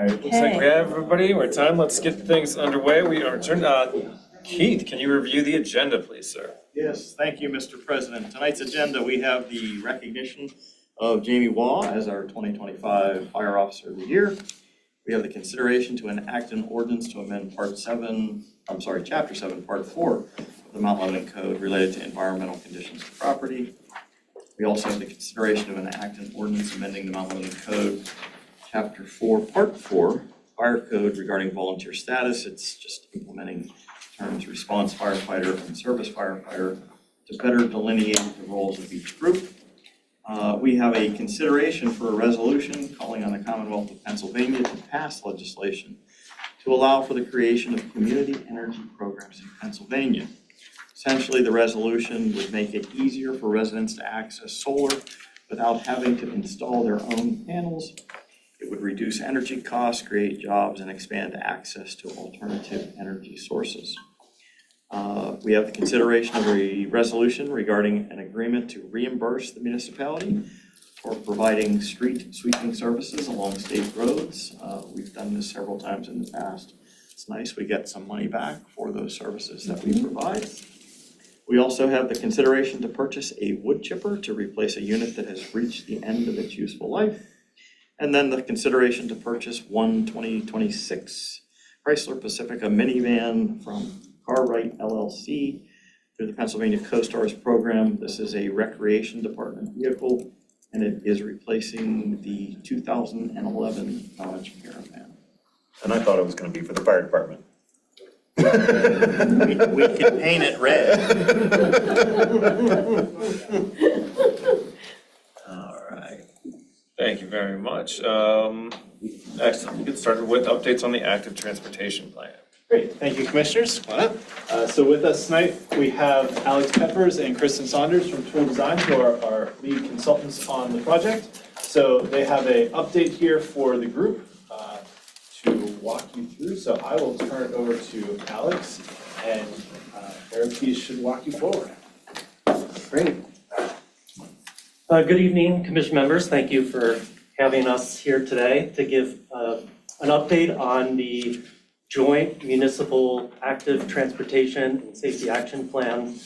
right, looks like we have everybody. We're time. Let's get things underway. We are turning. Keith, can you review the agenda, please, sir? Yes, thank you, Mr. President. Tonight's agenda, we have the recognition of Jamie Waugh as our 2025 Fire Officer of the Year. We have the consideration to enact an ordinance to amend Chapter 7, Part 4 of the Mount Lebanon Code related to environmental conditions of property. We also have the consideration of enact an ordinance amending the Mount Lebanon Code, Chapter 4, Part 4, Fire Code regarding volunteer status. It's just implementing terms response firefighter and service firefighter to better delineate the roles of each group. We have a consideration for a resolution calling on the Commonwealth of Pennsylvania to pass legislation to allow for the creation of community energy programs in Pennsylvania. Essentially, the resolution would make it easier for residents to access solar without having to install their own panels. It would reduce energy costs, create jobs, and expand access to alternative energy sources. We have the consideration of a resolution regarding an agreement to reimburse the municipality for providing street sweeping services along state roads. We've done this several times in the past. It's nice we get some money back for those services that we provide. We also have the consideration to purchase a wood chipper to replace a unit that has reached the end of its useful life. And then the consideration to purchase one 2026 Chrysler Pacifica minivan from Cartwright LLC through the Pennsylvania Co-Stars program. This is a recreation department vehicle, and it is replacing the 2011 Dodge Caravan. And I thought it was going to be for the fire department. We can paint it red. All right. Thank you very much. Next, we'll get started with updates on the active transportation plan. Great, thank you, commissioners. Come on up. So with us tonight, we have Alex Peppers and Kristen Saunders from Tool Design, who are our lead consultants on the project. So they have an update here for the group to walk you through. So I will turn it over to Alex, and Eric should walk you forward. Great. Good evening, commission members. Thank you for having us here today to give an update on the Joint Municipal Active Transportation and Safety Action Plan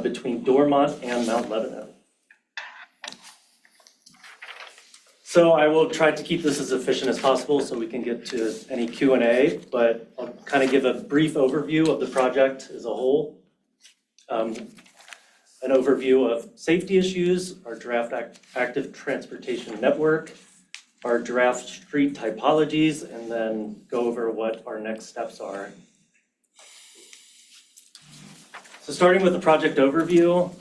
between Dormont and Mount Lebanon. So I will try to keep this as efficient as possible so we can get to any Q&A, but I'll kind of give a brief overview of the project as a whole. An overview of safety issues, our draft active transportation network, our draft street typologies, and then go over what our next steps are. So starting with the project overview,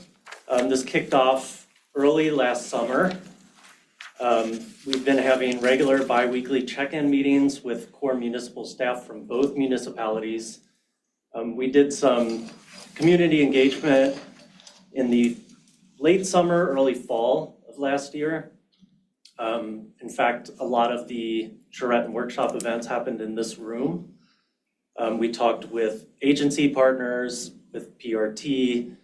this kicked off early last summer. We've been having regular bi-weekly check-in meetings with core municipal staff from both municipalities. We did some community engagement in the late summer, early fall of last year. In fact, a lot of the charrette and workshop events happened in this room. We talked with agency partners, with PRT.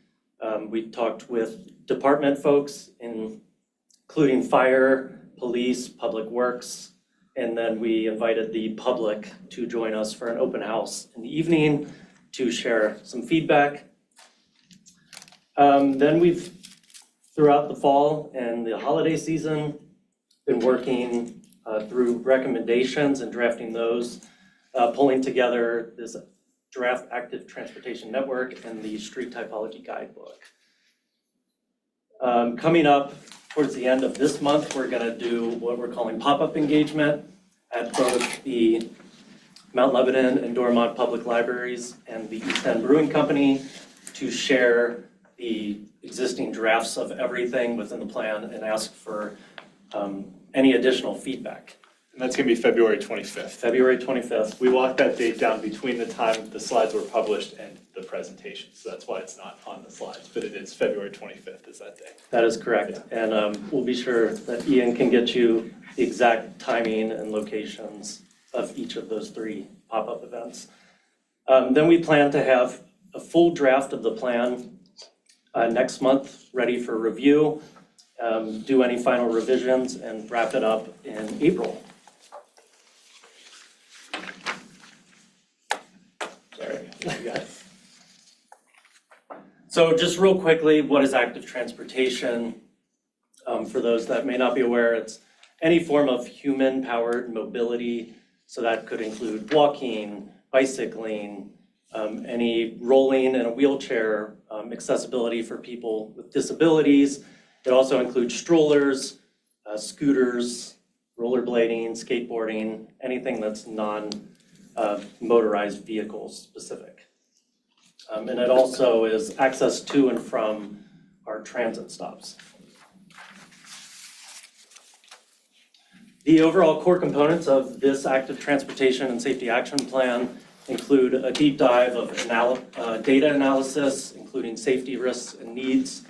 We talked with department folks, including fire, police, public works, and then we invited the public to join us for an open house in the evening to share some feedback. Then we've, throughout the fall and the holiday season, been working through recommendations and drafting those, pulling together this draft active transportation network and the street typology guidebook. Coming up towards the end of this month, we're going to do what we're calling pop-up engagement at both the Mount Lebanon and Dormont Public Libraries and the East End Brewing Company to share the existing drafts of everything within the plan and ask for any additional feedback. And that's going to be February 25th. February 25th. We walked that date down between the time the slides were published and the presentation, so that's why it's not on the slides, but it is February 25th is that day. That is correct. Yeah. And we'll be sure that Ian can get you the exact timing and locations of each of those three pop-up events. Then we plan to have a full draft of the plan next month, ready for review, do any final revisions, and wrap it up in April. You got it. So just real quickly, what is active transportation? For those that may not be aware, it's any form of human-powered mobility. So that could include walking, bicycling, any rolling in a wheelchair, accessibility for people with disabilities. It also includes strollers, scooters, rollerblading, skateboarding, anything that's non-motorized vehicle specific. And it also is access to and from our transit stops. The overall core components of this active transportation and safety action plan include a deep dive of data analysis, including safety risks and needs,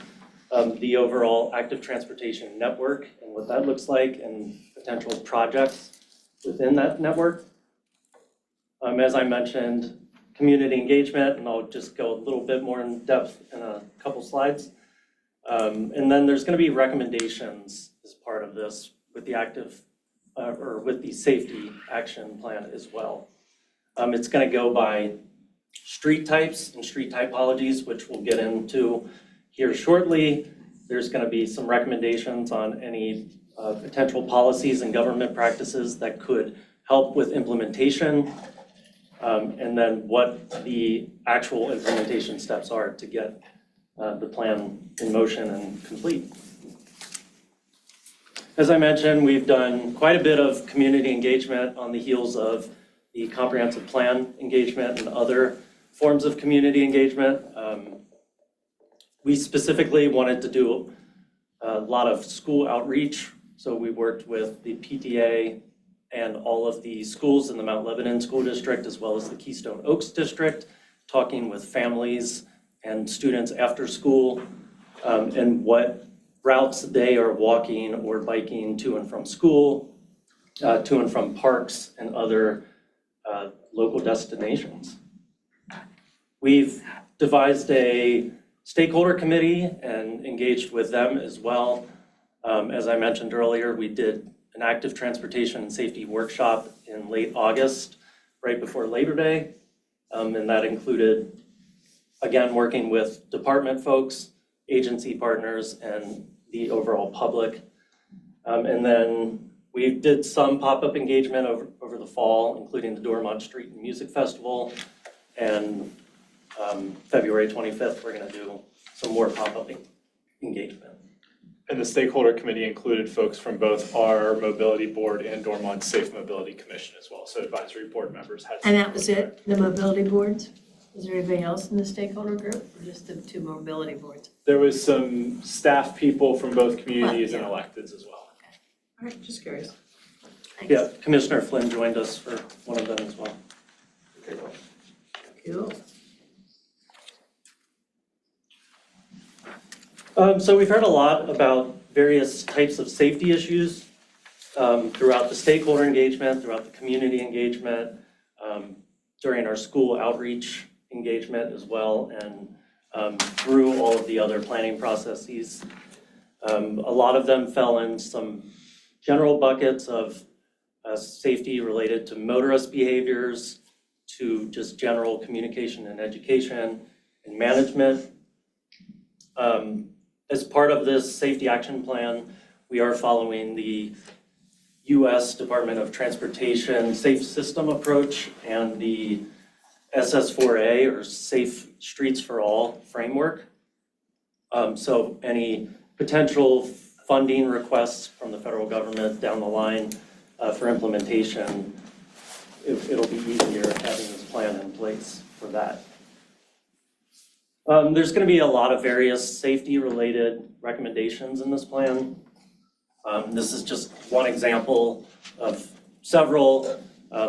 the overall active transportation network and what that looks like, and potential projects within that network. As I mentioned, community engagement, and I'll just go a little bit more in depth in a couple slides. And then there's going to be recommendations as part of this with the with the safety action plan as well. It's going to go by street types and street typologies, which we'll get into here shortly. There's going to be some recommendations on any potential policies and government practices that could help with implementation, and then what the actual implementation steps are to get the plan in motion and complete. As I mentioned, we've done quite a bit of community engagement on the heels of the comprehensive plan engagement and other forms of community engagement. We specifically wanted to do a lot of school outreach, so we worked with the PTA and all of the schools in the Mount Lebanon School District, as well as the Keystone Oaks District, talking with families and students after school, and what routes they are walking or biking to and from school, to and from parks and other local destinations. We've devised a stakeholder committee and engaged with them as well. As I mentioned earlier, we did an active transportation and safety workshop in late August, right before Labor Day. And that included, again, working with department folks, agency partners, and the overall public. And then we did some pop-up engagement over the fall, including the Dormont Street Music Festival. And February 25th, we're gonna do some more pop-up engagement. And the stakeholder committee included folks from both our mobility board and Dormont Safe Mobility Commission as well. So advisory board members had. And that was it, the mobility boards? Was there anybody else in the stakeholder group, or just the two mobility boards? There was some staff people from both communities and yeah. electeds as well. All right, just curious. Thanks. Yeah, Commissioner Flynn joined us for one of them as well. Cool. So we've heard a lot about various types of safety issues throughout the stakeholder engagement, throughout the community engagement, during our school outreach engagement as well, and through all of the other planning processes. A lot of them fell in some general buckets of safety related to motorist behaviors, to just general communication and education and management. As part of this safety action plan, we are following the U.S. Department of Transportation Safe System approach and the SS4A, or Safe Streets for All framework. So any potential funding requests from the federal government down the line for implementation, it'll be easier having this plan in place for that. There's going to be a lot of various safety-related recommendations in this plan. This is just one example of several.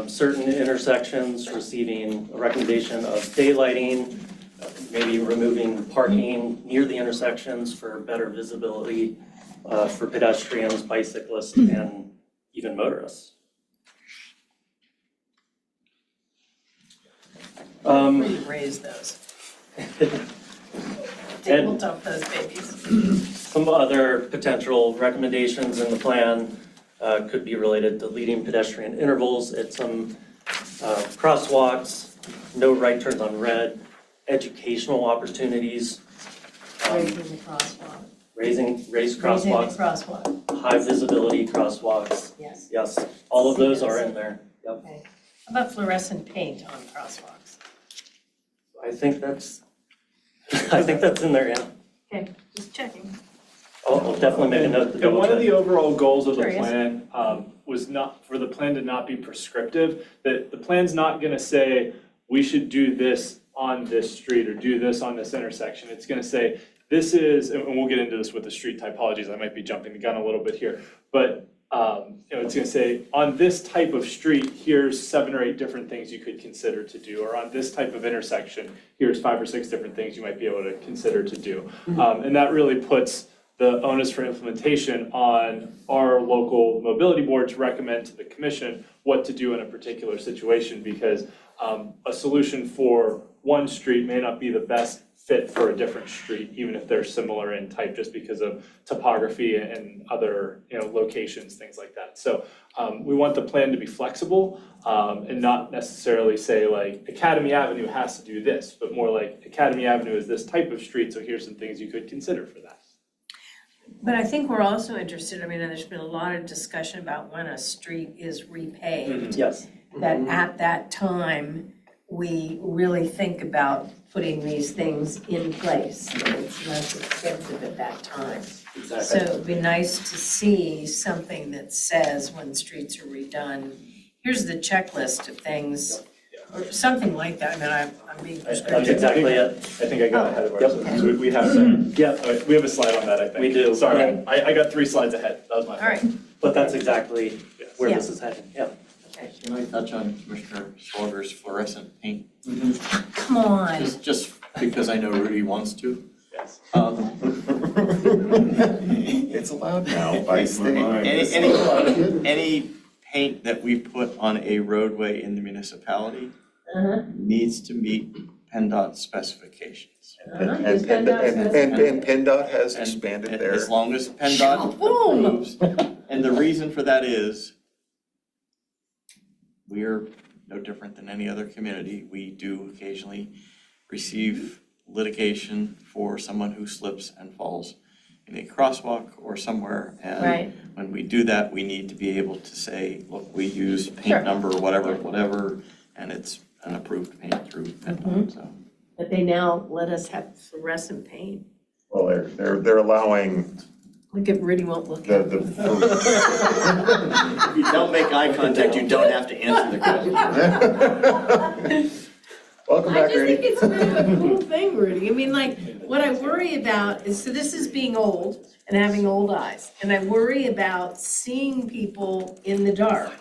Certain intersections receiving a recommendation of daylighting, maybe removing parking near the intersections for better visibility for pedestrians, bicyclists, and even motorists. We raise those. And- We'll dump those babies. Some other potential recommendations in the plan could be related to leading pedestrian intervals at some crosswalks, no right turns on red, educational opportunities, Raising the crosswalk. raise Raising the crosswalks, crosswalk, high visibility crosswalks. yes. Yes, all of those are in there. Yep. Okay. How about fluorescent paint on crosswalks? I think that's in there, yeah. Okay, just checking. I'll definitely make a note to And double one of check. the overall goals of the Curious. plan was not, for the plan to not be prescriptive, that the plan's not gonna say, we should do this on this street or do this on this intersection. It's gonna say, this is, and we'll get into this with the street typologies, I might be jumping the gun a little bit here, but it's gonna say, on this type of street, here's 7 or 8 different things you could consider to do, or on this type of intersection, here's 5 or 6 different things you might be able to consider to do. And that really puts the onus for implementation on our local mobility board to recommend to the commission what to do in a particular situation, because a solution for one street may not be the best fit for a different street, even if they're similar in type, just because of topography and other, locations, things like that. So we want the plan to be flexible and not necessarily say like Academy Avenue has to do this, but more like Academy Avenue is this type of street, so here's some things you could consider for that. But I think we're also interested, there's been a lot of discussion about when a street is repaved, Yes, that at that time, we really think about putting these things in place. That it's less expensive at that time. So exactly. it'd be nice to see something that says when streets are redone, here's the checklist of things, or something like that. I'm being That's prescriptive. exactly it. I think I got ahead of Yep. ourselves. We have that. Yep, We have a slide on that, I think. We do. Sorry, Okay. I got 3 slides ahead, that was my All fault. right, but that's exactly where Yeah. this is heading, yeah. Can I touch on Commissioner Schwager's fluorescent paint? come on. Just because I know Rudy wants to. Yes. It's allowed now by state. Any paint that we put on a roadway in the municipality Uh-huh. needs to meet PennDOT specifications. And PennDOT has expanded And their, as long as PennDOT Boom. approves, and the reason for that is we're no different than any other community. We do occasionally receive litigation for someone who slips and falls in a crosswalk or somewhere. And Right. when we do that, we need to be able to say, look, we use Sure. paint number, whatever, and it's an approved paint through PennDOT, so. But they now let us have fluorescent paint. well, they're allowing Look at Rudy won't look the, at the, If you don't make eye contact, you don't have to answer the question. welcome I back, just think Rudy. it's kind of a cool thing, Rudy. What I worry about is, so this is being old and having old eyes. And I worry about seeing people in the dark.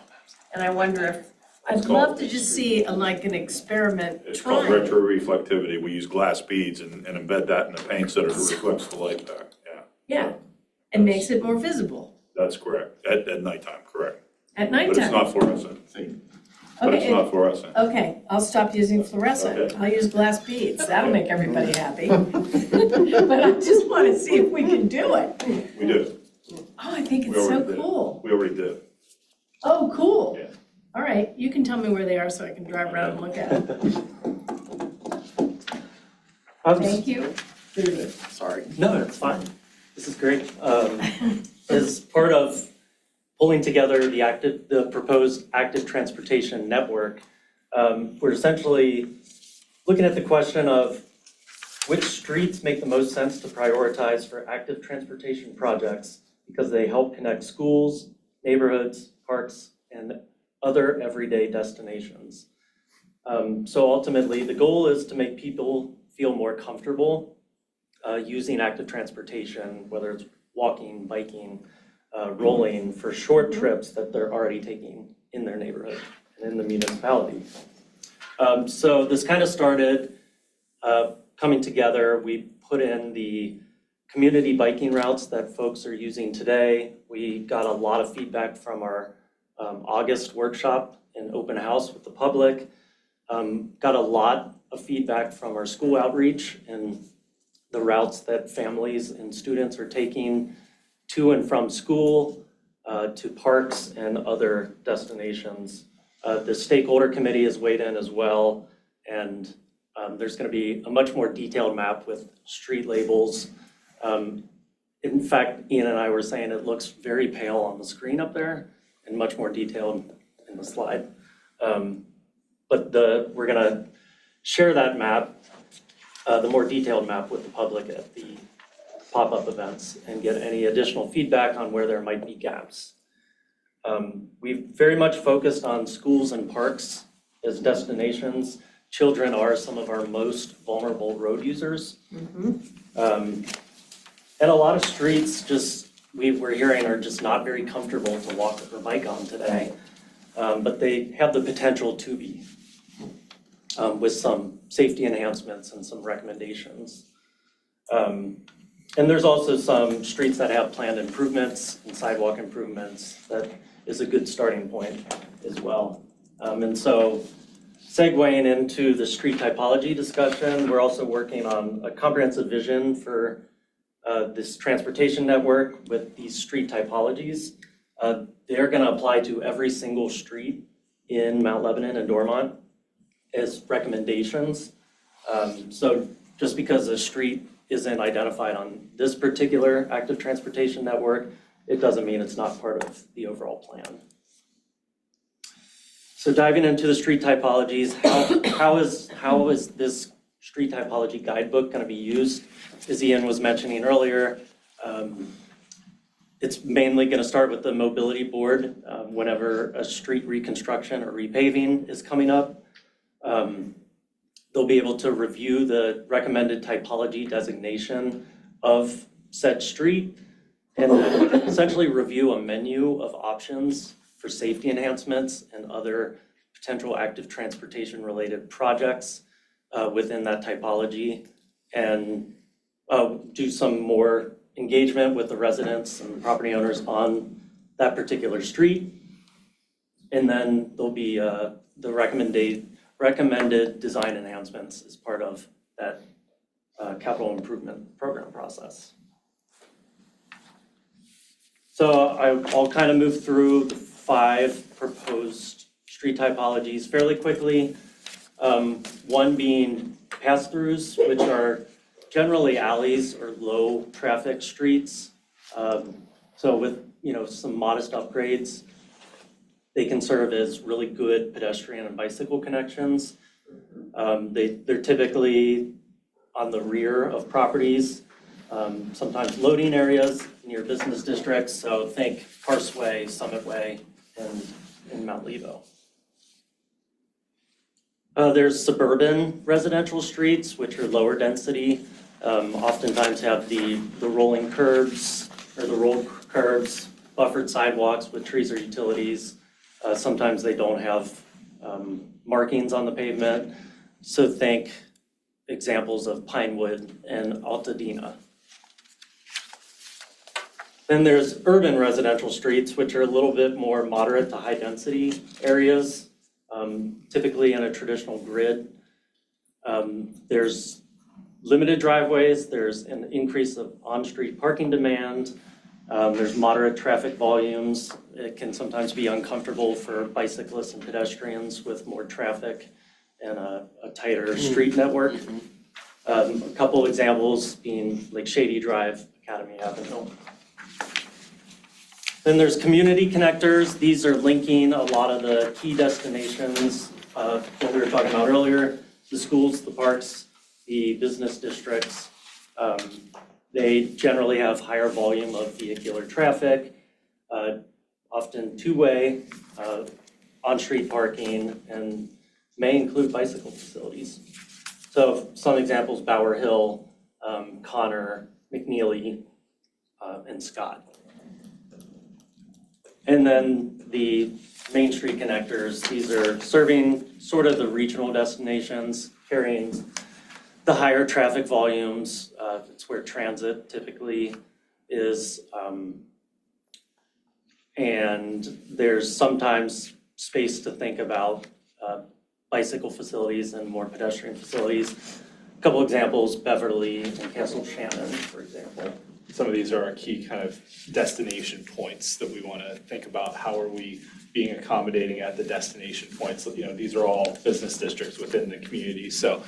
And I wonder if, I'd love to just see an experiment It's called trying. retroreflectivity. We use glass beads and embed that in the paint so that it reflects the light back. Yeah, Yeah, and makes it more visible that's correct. At nighttime, correct. at But it's nighttime. not fluorescent. But it's Okay, not fluorescent. okay, I'll stop using fluorescent. Okay. I'll use glass beads. That'll make everybody happy. But I just want to see if we can do it. We did. Oh, I think We it's so already did. cool. We already did. Oh, cool. Yeah. All right, you can tell me where they are so I can drive around and look at them. Thank you. Sorry. No, it's fine. This is great. As part of pulling together the proposed active transportation network, we're essentially looking at the question of which streets make the most sense to prioritize for active transportation projects because they help connect schools, neighborhoods, parks, and other everyday destinations. So ultimately, the goal is to make people feel more comfortable using active transportation, whether it's walking, biking, rolling for short trips that they're already taking in their neighborhood and in the municipality. So this kind of started coming together. We put in the community biking routes that folks are using today. We got a lot of feedback from our August workshop and open house with the public. Got a lot of feedback from our school outreach and the routes that families and students are taking to and from school, to parks and other destinations. The stakeholder committee has weighed in as well, And there's gonna be a much more detailed map with street labels. In fact, Ian and I were saying it looks very pale on the screen up there and much more detailed in the slide. But we're gonna share that map, the more detailed map with the public at the pop-up events and get any additional feedback on where there might be gaps. We've very much focused on schools and parks as destinations. Children are some of our most vulnerable road users. And a lot of streets we're hearing are just not very comfortable to walk or bike on today. But they have the potential to be with some safety enhancements and some recommendations. And there's also some streets that have planned improvements and sidewalk improvements that is a good starting point as well. And so segueing into the street typology discussion, we're also working on a comprehensive vision for this transportation network with these street typologies. They're gonna apply to every single street in Mount Lebanon and Dormont as recommendations. So just because a street isn't identified on this particular active transportation network, it doesn't mean it's not part of the overall plan. So diving into the street typologies, how is this street typology guidebook gonna be used? As Ian was mentioning earlier, it's mainly gonna start with the mobility board whenever a street reconstruction or repaving is coming up. They'll be able to review the recommended typology designation of said street and then essentially review a menu of options for safety enhancements and other potential active transportation related projects within that typology, and do some more engagement with the residents and the property owners on that particular street. And then there'll be the recommended design enhancements as part of that capital improvement program process. So I'll kind of move through the 5 proposed street typologies fairly quickly. One being pass-throughs, which are generally alleys or low traffic streets. So with some modest upgrades, they can serve as really good pedestrian and bicycle connections. They're typically on the rear of properties, sometimes loading areas near business districts. So think Parsway, Summit Way, and Mount Levo. There's suburban residential streets, which are lower density, oftentimes have the rolling curbs or the rolled curbs, buffered sidewalks with trees or utilities. Sometimes they don't have markings on the pavement. So think examples of Pinewood and Altadena. Then there's urban residential streets, which are a little bit more moderate to high density areas, typically in a traditional grid. There's limited driveways, there's an increase of on-street parking demand, there's moderate traffic volumes. It can sometimes be uncomfortable for bicyclists and pedestrians with more traffic and a tighter street network. A couple of examples being like Shady Drive, Academy Avenue. Then there's community connectors. These are linking a lot of the key destinations, what we were talking about earlier, the schools, the parks, the business districts. They generally have higher volume of vehicular traffic, often two-way, on-street parking, and may include bicycle facilities. So some examples, Bower Hill, Connor, McNeely, and Scott. And then the Main Street connectors, these are serving sort of the regional destinations, carrying the higher traffic volumes. It's where transit typically is. And there's sometimes space to think about bicycle facilities and more pedestrian facilities. A couple examples, Beverly and Castle Shannon, for example. Some of these are our key kind of destination points that we want to think about. How are we being accommodating at the destination points. You know, these are all business districts within the community. So,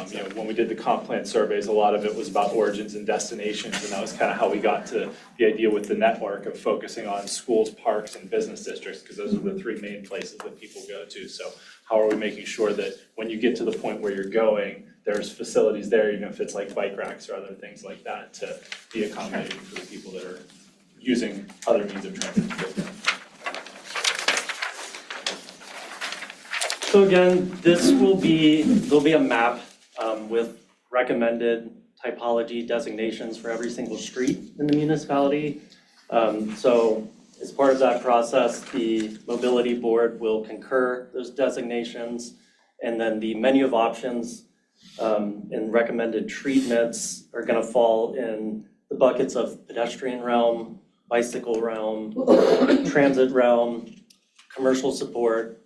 you know, when we did the comp plan surveys, a lot of it was about origins and destinations, and that was kind of how we got to the idea with the network of focusing on schools, parks, and business districts, because those are the three main places that people go to. So how are we making sure that when you get to the point where you're going, there's facilities there, even if it's like bike racks or other things like that, to be accommodating for the people that are using other means of transit to get there. So again, there'll be a map with recommended typology designations for every single street in the municipality. So as part of that process, the mobility board will concur those designations, and then the menu of options and recommended treatments are gonna fall in the buckets of pedestrian realm, bicycle realm, transit realm, commercial support,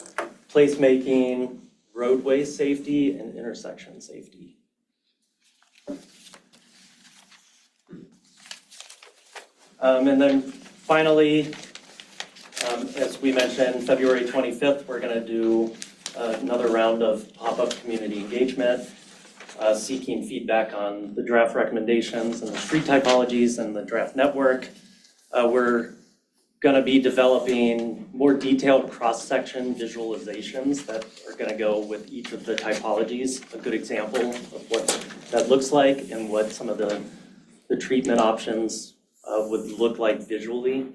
placemaking, roadway safety, and intersection safety. And then finally, as we mentioned, February 25th, we're gonna do another round of pop-up community engagement, seeking feedback on the draft recommendations and the street typologies and the draft network. We're gonna be developing more detailed cross-section visualizations that are gonna go with each of the typologies, a good example of what that looks like and what some of the treatment options would look like visually.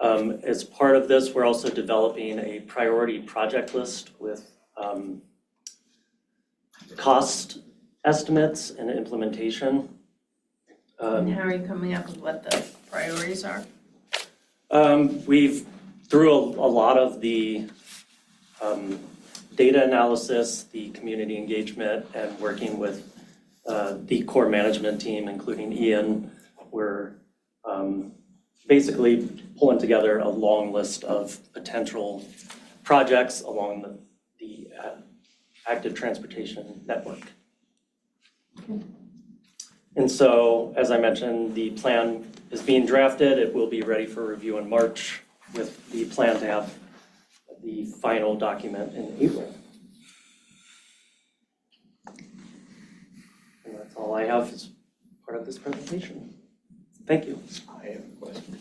As part of this, we're also developing a priority project list with cost estimates and implementation. And how are you coming up with what the priorities are? We've, through a lot of the data analysis, the community engagement, and working with the core management team, including Ian, we're basically pulling together a long list of potential projects along the active transportation network. And so, as I mentioned, the plan is being drafted. It will be ready for review in March with the plan to have the final document in April. And that's all I have as part of this presentation. Thank you. I have a question.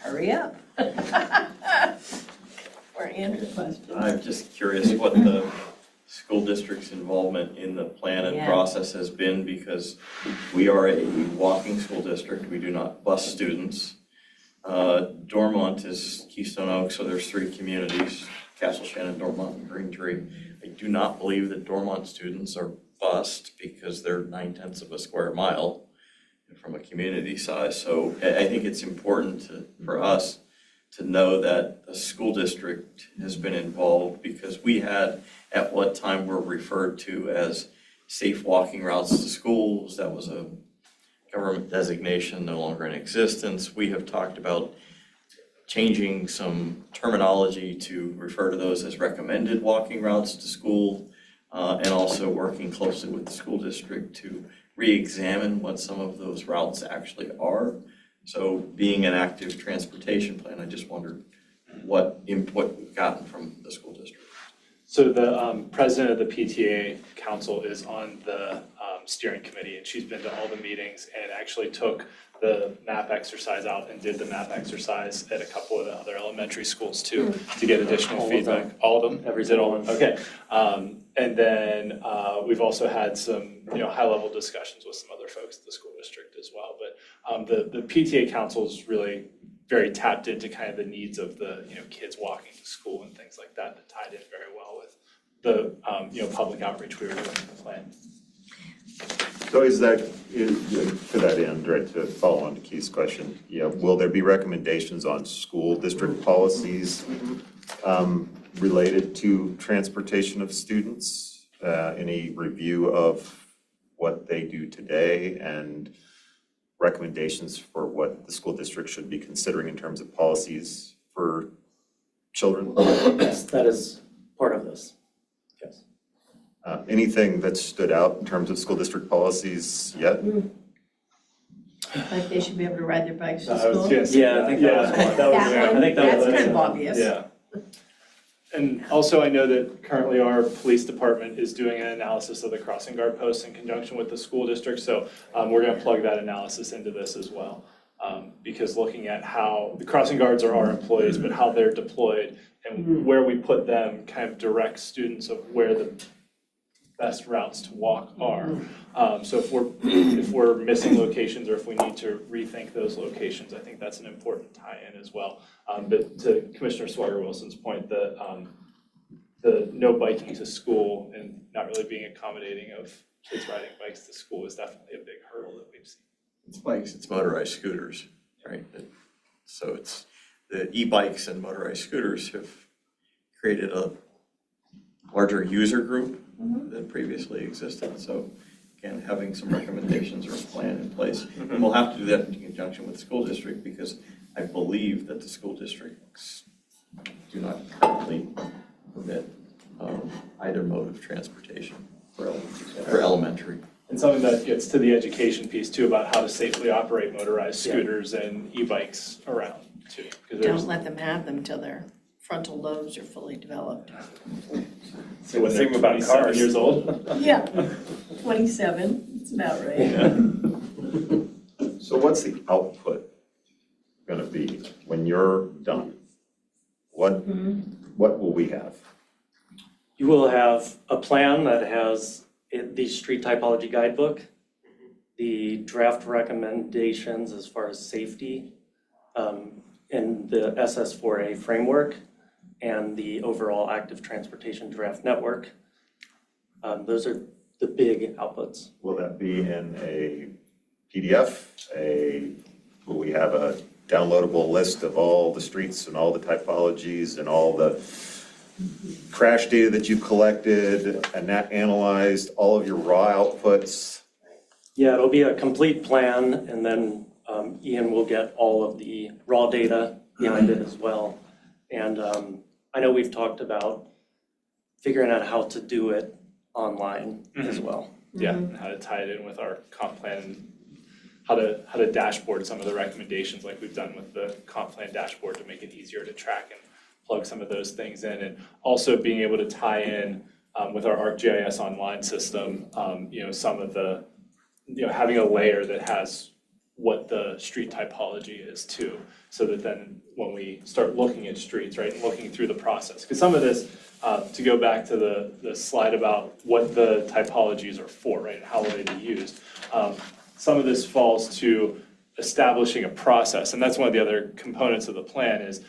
Hurry up. Or Andrew's question. I'm just curious what the school district's involvement in the plan and Yeah. process has been, because we are a walking school district. We do not bus students. Dormont is Keystone Oaks, so there's 3 communities, Castle Shannon, Dormont, and Green Tree. I do not believe that Dormont students are bused because they're 9/10 of a square mile from a community size. So I think it's important for us to know that the school district has been involved, because we had, at what time were referred to as safe walking routes to schools. That was a government designation, no longer in existence. We have talked about changing some terminology to refer to those as recommended walking routes to school, and also working closely with the school district to re-examine what some of those routes actually are. So being an active transportation plan, I just wondered what input we've gotten from the school district. So the president of the PTA council is on the steering committee, and she's been to all the meetings and actually took the map exercise out and did the map exercise at a couple of the other elementary schools too, to get additional All of feedback. them. All of them? Every Did all? single one. Okay. And then we've also had some, high-level discussions with some other folks at the school district as well. But the PTA council is really very tapped into kind of the needs of the, kids walking to school and things like that tied in very well with the, public outreach we were doing in the plan. So to that end, right, to follow on to Keith's question, will there be recommendations on school district policies related to transportation of students? Any review of what they do today and recommendations for what the school district should be considering in terms of policies for children? Yes, that is part of this. Yes. Anything that stood out in terms of school district policies yet? Like they should be able to ride their bikes to I was school? gonna say Yeah, I that. think that was Yeah, one. that was- That one, I think that was- that's kind of obvious. Yeah. And also, I know that currently our police department is doing an analysis of the crossing guard posts in conjunction with the school district, so we're gonna plug that analysis into this as well. Because looking at how, the crossing guards are our employees, but how they're deployed and where we put them kind of directs students of where the best routes to walk are. So if we're missing locations or if we need to rethink those locations, I think that's an important tie-in as well. But to Commissioner Swagger-Wilson's point, the no biking to school and not really being accommodating of kids riding bikes to school is definitely a big hurdle that we've seen. It's bikes, it's motorized scooters, right? So it's, the e-bikes and motorized scooters have created a larger user group than previously existed. So again, having some recommendations or a plan in place. And we'll have to do that in conjunction with the school district because I believe that the school districts do not currently permit either mode of transportation for elementary. And something that gets to the education piece too, about how to safely operate motorized scooters and e-bikes around too. 'Cause there's- Don't let them have them till their frontal lobes are fully developed. So when they're Same about 27 cars. years old. Yeah, 27, it's about right. So what's the output gonna be when you're done? What will we have? You will have a plan that has the street typology guidebook, the draft recommendations as far as safety, and the SS4A framework, and the overall active transportation draft network. Those are the big outputs. Will that be in a PDF? Will we have a downloadable list of all the streets and all the typologies and all the crash data that you've collected and that analyzed, all of your raw outputs? Yeah, it'll be a complete plan, and then Ian will get all of the raw data behind it as well. And I know we've talked about figuring out how to do it online as well. Yeah, and how to tie it in with our comp plan and how to dashboard some of the recommendations like we've done with the comp plan dashboard to make it easier to track and plug some of those things in. And also being able to tie in with our ArcGIS online system, some of the, having a layer that has what the street typology is too. So that then when we start looking at streets, right, and looking through the process, because some of this, to go back to the slide about what the typologies are for, right, and how will they be used. Some of this falls to establishing a process, and that's one of the other components of the plan is,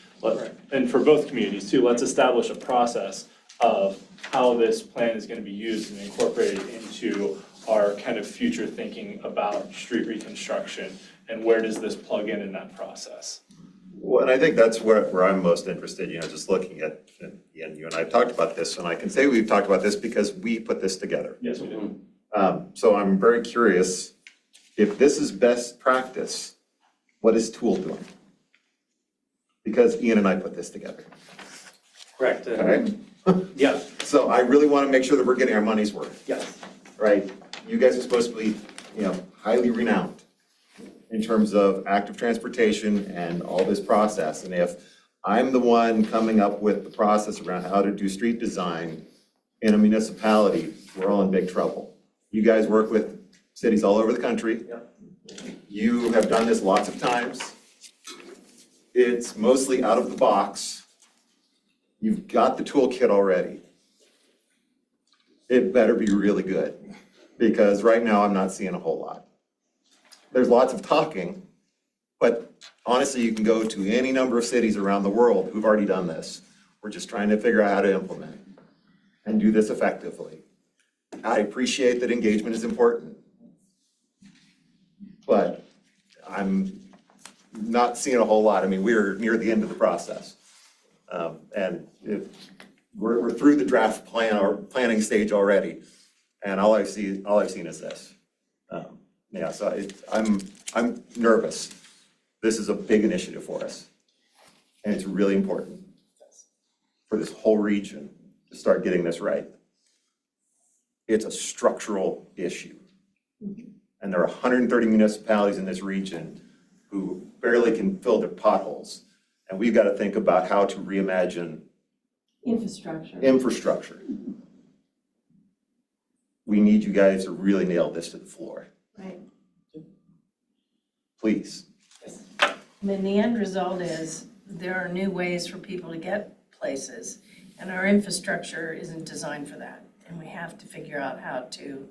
and for both communities too, let's establish a process of how this plan is going to be used and incorporated into our kind of future thinking about street reconstruction, and where does this plug in that process? Well, and I think that's where I'm most interested, just looking at, and you and I have talked about this, and I can say we've talked about this because we put this together. Yes, we do. So I'm very curious, if this is best practice, what is Tool doing? Because Ian and I put this together, Correct. okay? Yeah, So I really want to make sure that we're getting our money's worth, yes. right? You guys are supposed to be, highly renowned in terms of active transportation and all this process. And if I'm the one coming up with the process around how to do street design in a municipality, we're all in big trouble. You guys work with cities all over the country. You have done this lots of times. It's mostly out of the box. You've got the toolkit already. It better be really good, because right now I'm not seeing a whole lot. There's lots of talking, but honestly, you can go to any number of cities around the world who've already done this. We're just trying to figure out how to implement and do this effectively. I appreciate that engagement is important, but I'm not seeing a whole lot. I mean, we're near the end of the process. And we're through the draft plan or planning stage already, and all I've seen is this. So I'm nervous. This is a big initiative for us, and it's really important for this whole region to start getting this right. It's a structural issue, And there are 130 municipalities in this region who barely can fill their potholes. And we've got to think about how to reimagine infrastructure. We need you guys to really nail this to the floor. Right. Please. I mean, the end result is there are new ways for people to get places, and our infrastructure isn't designed for that. And we have to figure out how to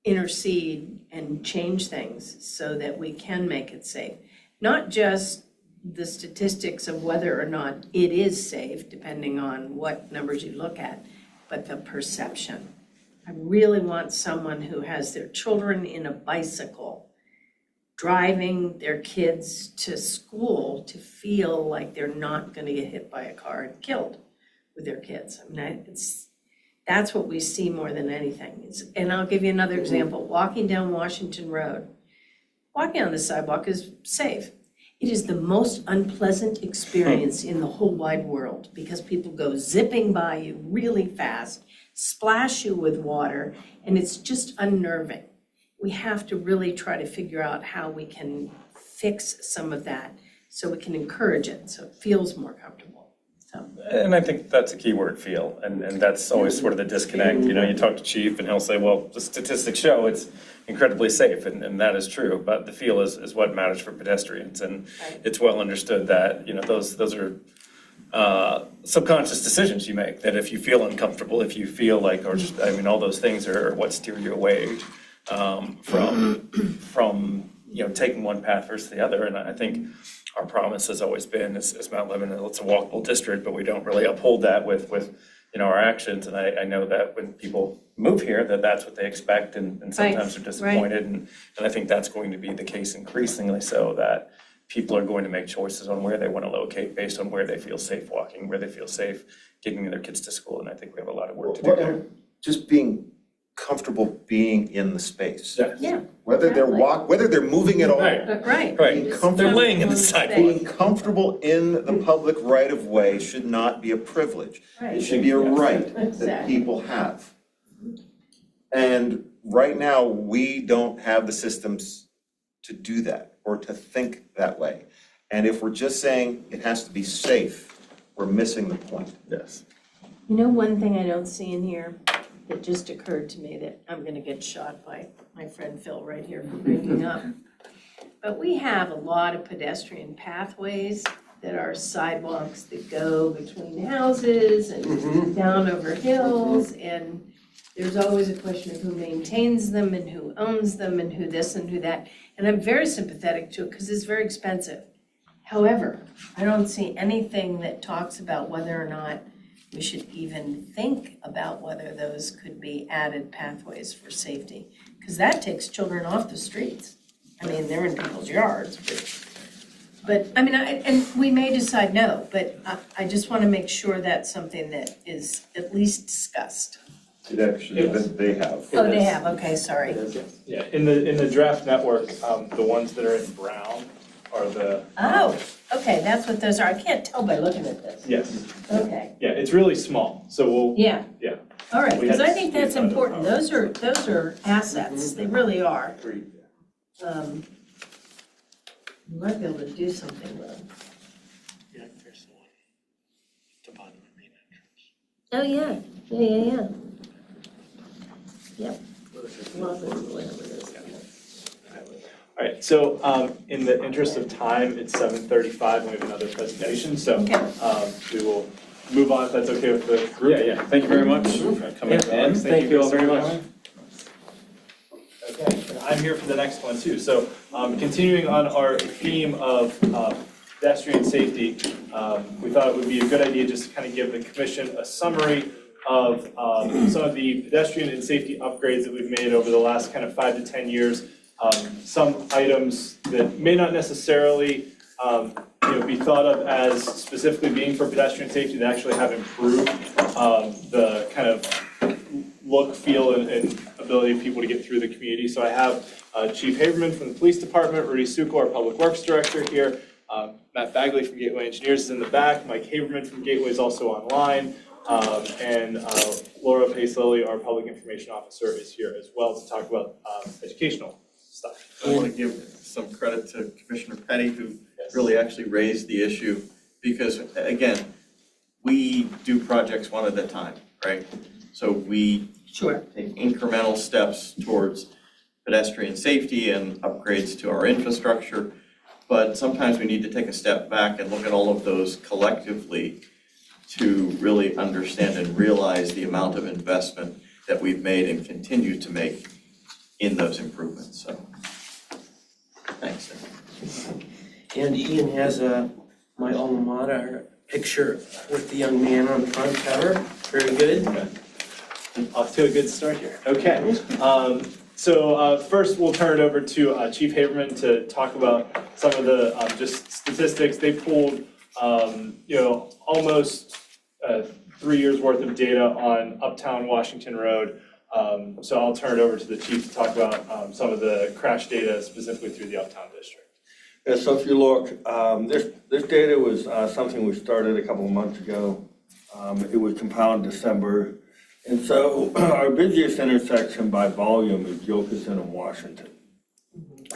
intercede and change things so that we can make it safe. Not just the statistics of whether or not it is safe, depending on what numbers you look at, but the perception. I really want someone who has their children in a bicycle driving their kids to school to feel like they're not going to get hit by a car and killed with their kids. I mean, that's what we see more than anything. And I'll give you another example. Walking down Washington Road, walking on the sidewalk is safe. It is the most unpleasant experience in the whole wide world because people go zipping by you really fast, splash you with water, and it's just unnerving. We have to really try to figure out how we can fix some of that so we can encourage it, so it feels more comfortable. So. And I think that's a key word, feel, and that's always sort of the disconnect. You know, you talk to Chief and he'll say, well, the statistics show it's incredibly safe, and that is true, but the feel is what matters for pedestrians. And it's well understood that, you know, those are subconscious decisions you make, that if you feel uncomfortable, if you feel like, or just, I mean, all those things are what steer you away from you know, taking one path versus the other. And I think our promise has always been, is Mount Lebanon, it's a walkable district, but we don't really uphold that with you know, our actions. And I know that when people move here, that's what they expect, and sometimes they're disappointed. And I think that's going to be the case increasingly so, that people are going to make choices on where they want to locate based on where they feel safe walking, where they feel safe getting their kids to school. And I think we have a lot of work to do there. Just being comfortable being in the space. Yeah. Whether they're moving at all. Right. Being comfortable, They're laying in the sidewalk. being comfortable in the public right of way should not be a privilege. It should be a right that Exactly. people have. And right now, we don't have the systems to do that or to think that way. And if we're just saying it has to be safe, we're missing the point. Yes. You know, one thing I don't see in here that just occurred to me that I'm gonna get shot by my friend Phil right here for bringing up. But we have a lot of pedestrian pathways that are sidewalks that go between houses and down over hills. And there's always a question of who maintains them and who owns them and who this and who that. And I'm very sympathetic to it because it's very expensive. However, I don't see anything that talks about whether or not we should even think about whether those could be added pathways for safety. Because that takes children off the streets. I mean, they're in people's yards, but I mean, and we may decide no, but I just want to make sure that's something that is at least discussed. It actually, they have. Oh, they have, okay, sorry. Yeah, in the draft network, the ones that are in brown are the. Oh, okay, that's what those are. I can't tell by looking at this. Yes, Okay, yeah, it's really small, so we'll, yeah, yeah. all right, We because had I think that's to- important. Those are assets, they really are. You might be able to do something with them. Yeah, there's the one at the bottom of the main entrance. Oh, yeah. Yep. Lovely, whatever it is. All right, so in the interest of time, it's 7:35 and we have another presentation, so Okay. we will move on if that's okay with the group. Yeah. Thank you very much for coming in. Thank you all very much. Okay, and I'm here for the next one too. So continuing on our theme of pedestrian safety, we thought it would be a good idea just to kind of give the commission a summary of some of the pedestrian and safety upgrades that we've made over the last kind of 5 to 10 years. Some items that may not necessarily be thought of as specifically being for pedestrian safety that actually have improved the kind of look, feel, and ability of people to get through the community. So I have Chief Haberman from the Police Department, Rudy Suko, our Public Works Director here, Matt Bagley from Gateway Engineers is in the back, Mike Haberman from Gateway is also online, And Laura Pace-Lilly, our public information officer, is here as well to talk about educational stuff. I want to give some credit to Commissioner Petty, who really actually raised the issue, because again, we do projects one at a time, right? So we take incremental steps towards pedestrian safety and upgrades to our infrastructure, but sometimes we need to take a step back and look at all of those collectively to really understand and realize the amount of investment that we've made and continue to make in those improvements, so. Thanks. And Ian has my alma mater picture with the young man on the front cover. Very good. Off to a good start here. Okay. So first we'll turn it over to Chief Haberman to talk about some of the just statistics. They pulled, almost 3 years worth of data on Uptown Washington Road. So I'll turn it over to the chief to talk about some of the crash data specifically through the Uptown District. Yeah, so if you look, this data was something we started a couple of months ago. It was compiled in December. And so our busiest intersection by volume is Gilkison and Washington.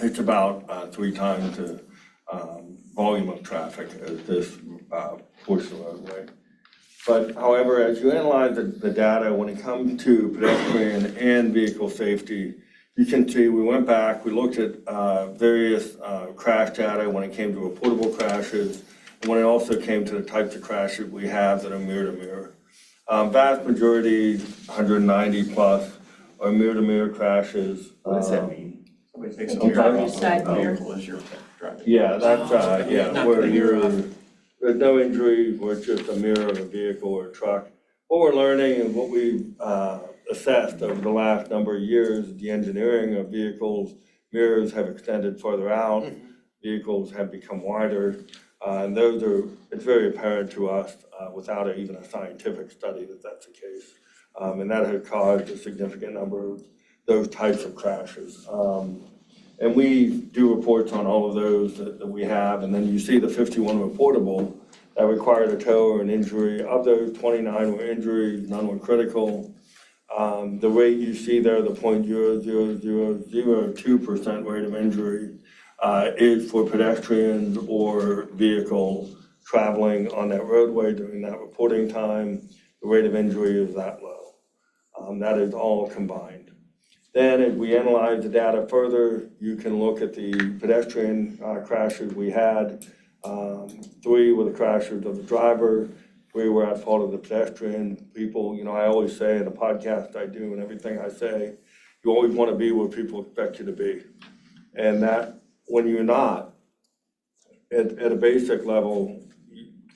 It's about 3 times the volume of traffic as this portion of the roadway. But however, as you analyze the data, when it comes to pedestrian and vehicle safety, you can see we went back, we looked at various crash data when it came to reportable crashes, and when it also came to the types of crashes we have that are mirror-to-mirror. Vast majority, 190 plus, are mirror-to-mirror crashes. What does that mean? Somebody takes a Okay. mirror off Side the mirror. vehicle as you're driving. Yeah, that's, Not where putting your you're, there's no injury, where it's just a mirror of a vehicle or a truck. What we're learning and what we've assessed over the last number of years, the engineering of vehicles, mirrors have extended further out, vehicles have become wider, and it's very apparent to us without even a scientific study that that's the case. And that has caused a significant number of those types of crashes. And we do reports on all of those that we have, and then you see the 51 reportable that required a tow or an injury. Of those, 29 were injuries, none were critical. The rate you see there, the 0.00002% rate of injury, is for pedestrians or vehicles traveling on that roadway during that reporting time. The rate of injury is that low. That is all combined. Then as we analyze the data further, you can look at the pedestrian crashes we had. 3 were the crashes of the driver, 3 were at fault of the pedestrian. People, I always say in the podcast I do and everything I say, you always want to be where people expect you to be. And that when you're not, at a basic level,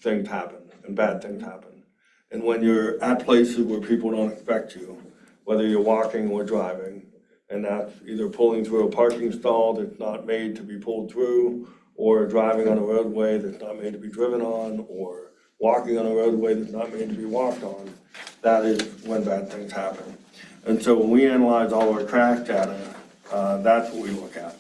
things happen and bad things happen. And when you're at places where people don't expect you, whether you're walking or driving, and that's either pulling through a parking stall that's not made to be pulled through, or driving on a roadway that's not made to be driven on, or walking on a roadway that's not made to be walked on, that is when bad things happen. And so when we analyze all our crash data, that's what we look at.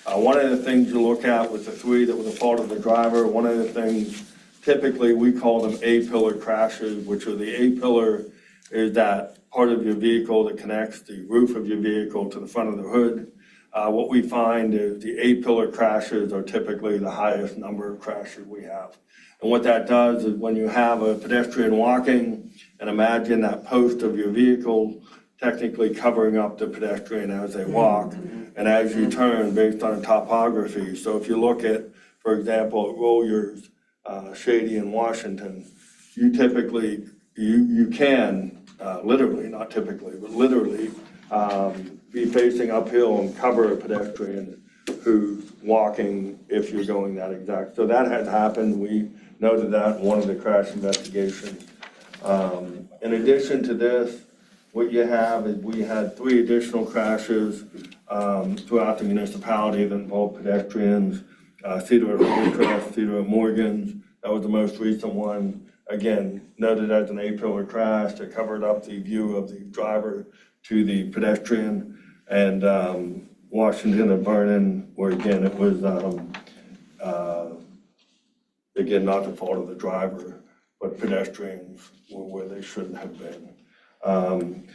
One of the things you look at with the 3 that were the fault of the driver, one of the things, typically we call them A-pillar crashes, which are the A-pillar is that part of your vehicle that connects the roof of your vehicle to the front of the hood. What we find is the A-pillar crashes are typically the highest number of crashes we have. And what that does is when you have a pedestrian walking, and imagine that post of your vehicle technically covering up the pedestrian as they walk, and as you turn based on topography. So if you look at, for example, at Rollers, Shady in Washington, you typically, you can literally, not typically, but literally be facing uphill and cover a pedestrian who's walking if you're going that exact. So that had happened. We noted that in one of the crash investigations. In addition to this, what you have is we had 3 additional crashes throughout the municipality that involved pedestrians. Cedar at Holdcrest, Cedar at Morgan's, that was the most recent one. Again, noted as an A-pillar crash that covered up the view of the driver to the pedestrian. And Washington and Vernon, where again, it was, again, not the fault of the driver. but pedestrians were where they shouldn't have been.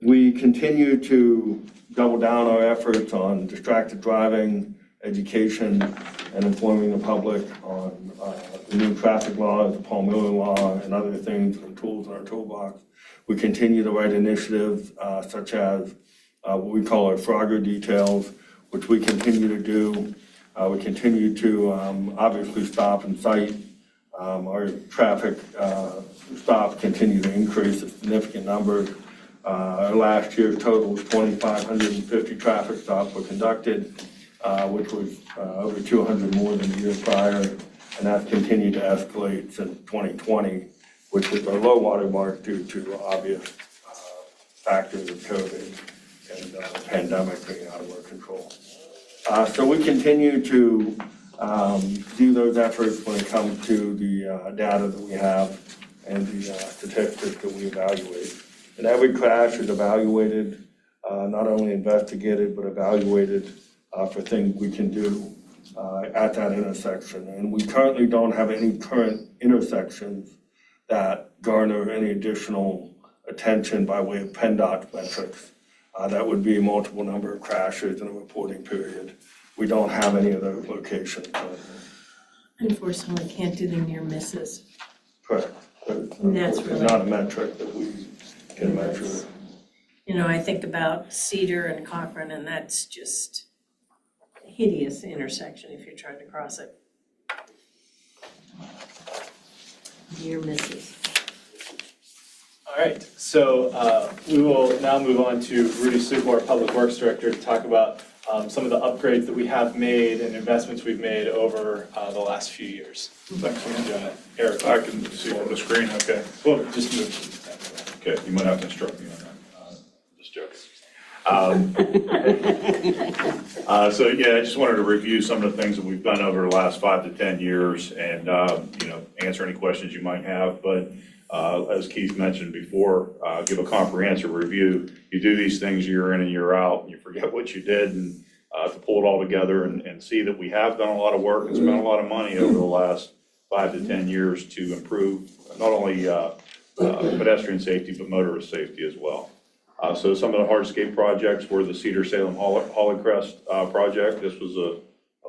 We continue to double down our efforts on distracted driving, education, and informing the public on the new traffic laws, the Paul Miller Law, and other things and tools in our toolbox. We continue to write initiatives such as what we call our Frogger details, which we continue to do. We continue to obviously stop and cite. Our traffic stops continue to increase a significant number. Last year's total was 2,550 traffic stops were conducted, which was over 200 more than the year prior, and that's continued to escalate since 2020, which was our low water mark due to obvious factors of COVID and the pandemic being out of our control. So we continue to do those efforts when it comes to the data that we have and the statistics that we evaluate. And every crash is evaluated, not only investigated, but evaluated for things we can do at that intersection. And we currently don't have any current intersections that garner any additional attention by way of PennDOT metrics. That would be a multiple number of crashes in a reporting period. We don't have any of those locations. Unfortunately, can't do the near misses. Correct. And that's really- Not a metric that we can measure. You know, I think about Cedar and Cochran, and that's just a hideous intersection if you're trying to cross it. Near misses. All right, so we will now move on to Rudy Supo, our Public Works Director, to talk about some of the upgrades that we have made and investments we've made over the last few years. Thanks. Eric, I can see on the screen, okay. well, just move. Okay, you might have to instruct me on that. Just joking. So yeah, I just wanted to review some of the things that we've done over the last 5 to 10 years and, answer any questions you might have. But as Keith mentioned before, give a comprehensive review. You do these things year in and year out, and you forget what you did, and to pull it all together and see that we have done a lot of work and spent a lot of money over the last 5 to 10 years to improve not only pedestrian safety, but motorist safety as well. So some of the hardscape projects were the Cedar Salem Hollycrest project. This was a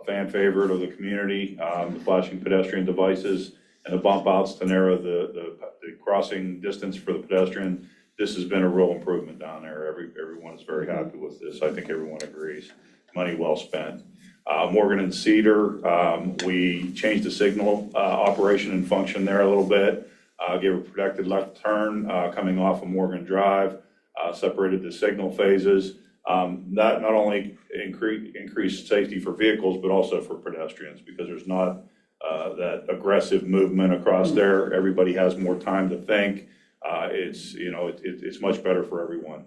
fan favorite of the community, the flashing pedestrian devices and the bump outs to narrow the crossing distance for the pedestrian. This has been a real improvement down there. Everyone is very happy with this. I think everyone agrees. Money well spent. Morgan and Cedar, we changed the signal operation and function there a little bit. Gave a protected left turn coming off of Morgan Drive, separated the signal phases. That not only increased safety for vehicles, but also for pedestrians, because there's not that aggressive movement across there. Everybody has more time to think. It's much better for everyone.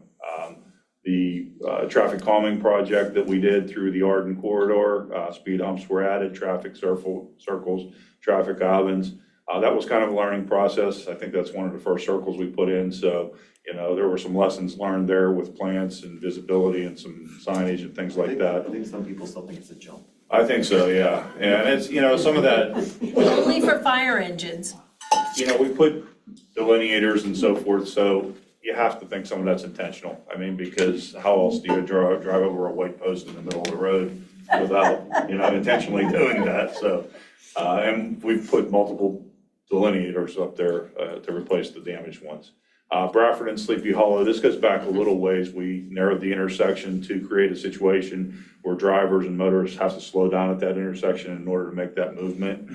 The traffic calming project that we did through the Arden corridor, speed humps were added, traffic circles, traffic islands. That was kind of a learning process. I think that's one of the first circles we put in. So, there were some lessons learned there with plants and visibility and some signage and things like that. I think some people still think it's a jump. I think so, yeah. And it's, some of that, Only for fire engines. we put delineators and so forth, so you have to think some of that's intentional. I mean, because how else do you drive over a white post in the middle of the road without, intentionally doing that? So, and we've put multiple delineators up there to replace the damaged ones. Bradford and Sleepy Hollow, this goes back a little ways. We narrowed the intersection to create a situation where drivers and motorists have to slow down at that intersection in order to make that movement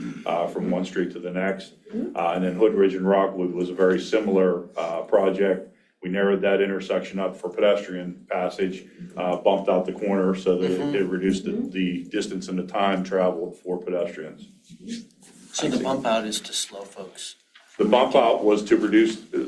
from one street to the next. And then Hood Ridge and Rockwood was a very similar project. We narrowed that intersection up for pedestrian passage, bumped out the corner so that it reduced the distance and the time traveled for pedestrians. So the bump out is to slow folks. The bump out was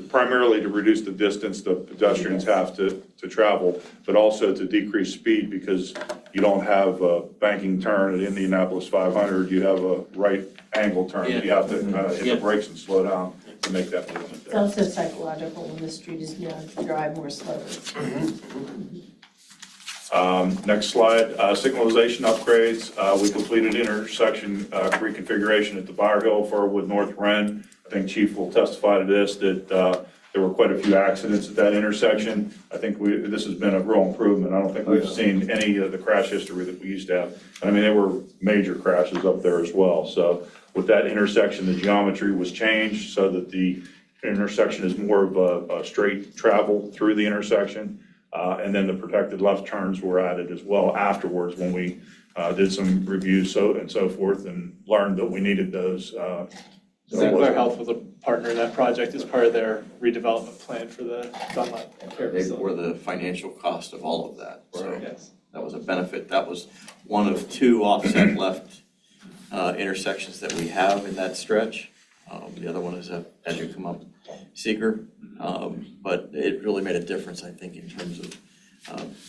primarily to reduce the distance the pedestrians have to travel, but also to decrease speed, because you don't have a banking turn at Indianapolis 500, you have a right angle turn. Yeah. You have to hit the brakes and slow down to make that movement It's there. also psychological when the street is known to drive more slowly. Next slide, signalization upgrades. We completed intersection reconfiguration at the Bower Hill Furwood North Ren. I think Chief will testify to this, that there were quite a few accidents at that intersection. I think this has been a real improvement. I don't think we've seen any of the crash history that we used to have. I mean, there were major crashes up there as well. So with that intersection, the geometry was changed so that the intersection is more of a straight travel through the intersection. And then the protected left turns were added as well afterwards when we did some reviews and so forth and learned that we needed those. Sinclair Health was a partner in that project as part of their redevelopment plan for the Dunlap care They facility. bore the financial cost of all of that, so Yes. that was a benefit. That was one of 2 offset left intersections that we have in that stretch. The other one is as you come up Seeger, but it really made a difference, I think, in terms of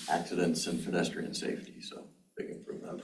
accidents and pedestrian safety, so big improvement.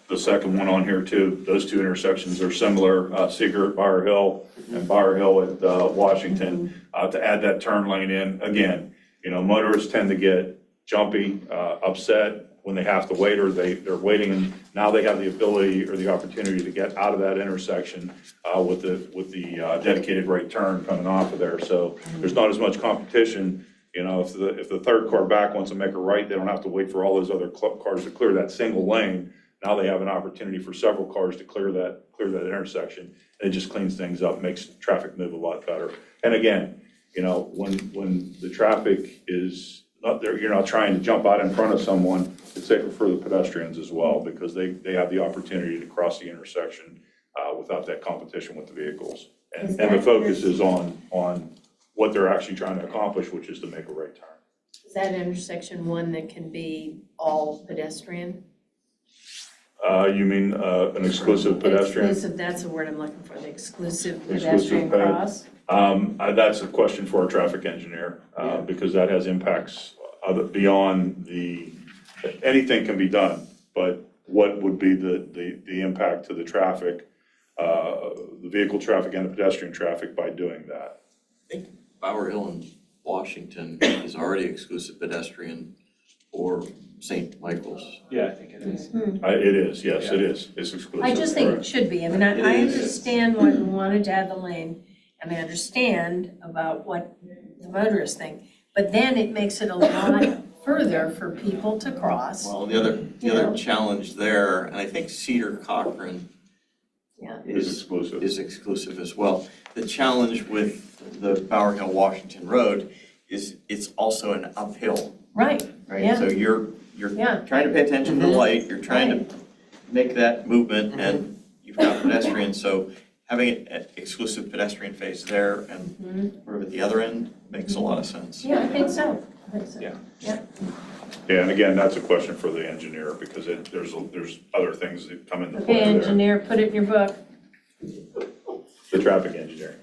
The second one on here too, those 2 intersections are similar, Seeger at Bower Hill and Bower Hill at Washington. To add that turn lane in, again, motorists tend to get jumpy, upset when they have to wait or they're waiting, and now they have the ability or the opportunity to get out of that intersection with the dedicated right turn coming off of there. So there's not as much competition. If the third car back wants to make a right, they don't have to wait for all those other cars to clear that single lane. Now they have an opportunity for several cars to clear that intersection. And it just cleans things up, makes traffic move a lot better. And again, when the traffic is not there, you're not trying to jump out in front of someone. It's safer for the pedestrians as well because they have the opportunity to cross the intersection without that competition with the vehicles. And the focus is on what they're actually trying to accomplish, which is to make a right turn. Is that intersection one that can be all pedestrian? You mean an exclusive pedestrian? Exclusive, that's the word I'm looking for, the exclusive pedestrian ped. cross? That's a question for our traffic engineer, because that has impacts beyond anything can be done, but what would be the impact to the traffic, the vehicle traffic and the pedestrian traffic by doing that? I think Bower Hill in Washington is already exclusive pedestrian or St. Michael's. Yeah, I think it is. It is, yes, it is. It's exclusive. I just think it should be. I mean, I understand why we wanted to add the lane, and I understand about what the motorists think, but then it makes it a lot further for people to cross. Well, the other challenge there, and I think Cedar Cochran It's is exclusive as well. The challenge with the Bower Hill Washington Road is it's also an uphill, Right, right? yeah. So you're Yeah. trying to pay attention to the light, you're trying to make that movement, and you've got pedestrians, so having an exclusive pedestrian phase there and sort of at the other end makes a lot of sense. Yeah, I think so. Yeah. Yeah. Yeah, and again, that's a question for the engineer because there's other things that come into play Okay, there. engineer, put it in your book. The traffic engineering.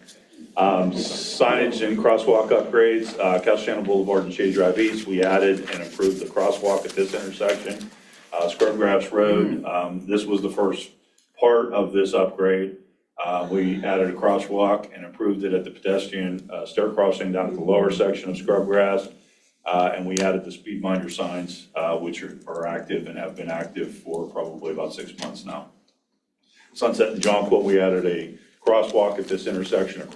Signage and crosswalk upgrades, Castle Shannon Boulevard and Shady Drive East, we added and improved the crosswalk at this intersection. Scrubgrass Road, this was the first part of this upgrade. We added a crosswalk and improved it at the pedestrian stair crossing down at the lower section of Scrubgrass. And we added the speed minder signs, which are active and have been active for probably about 6 months now. Sunset and Jonquil, we added a crosswalk at this intersection at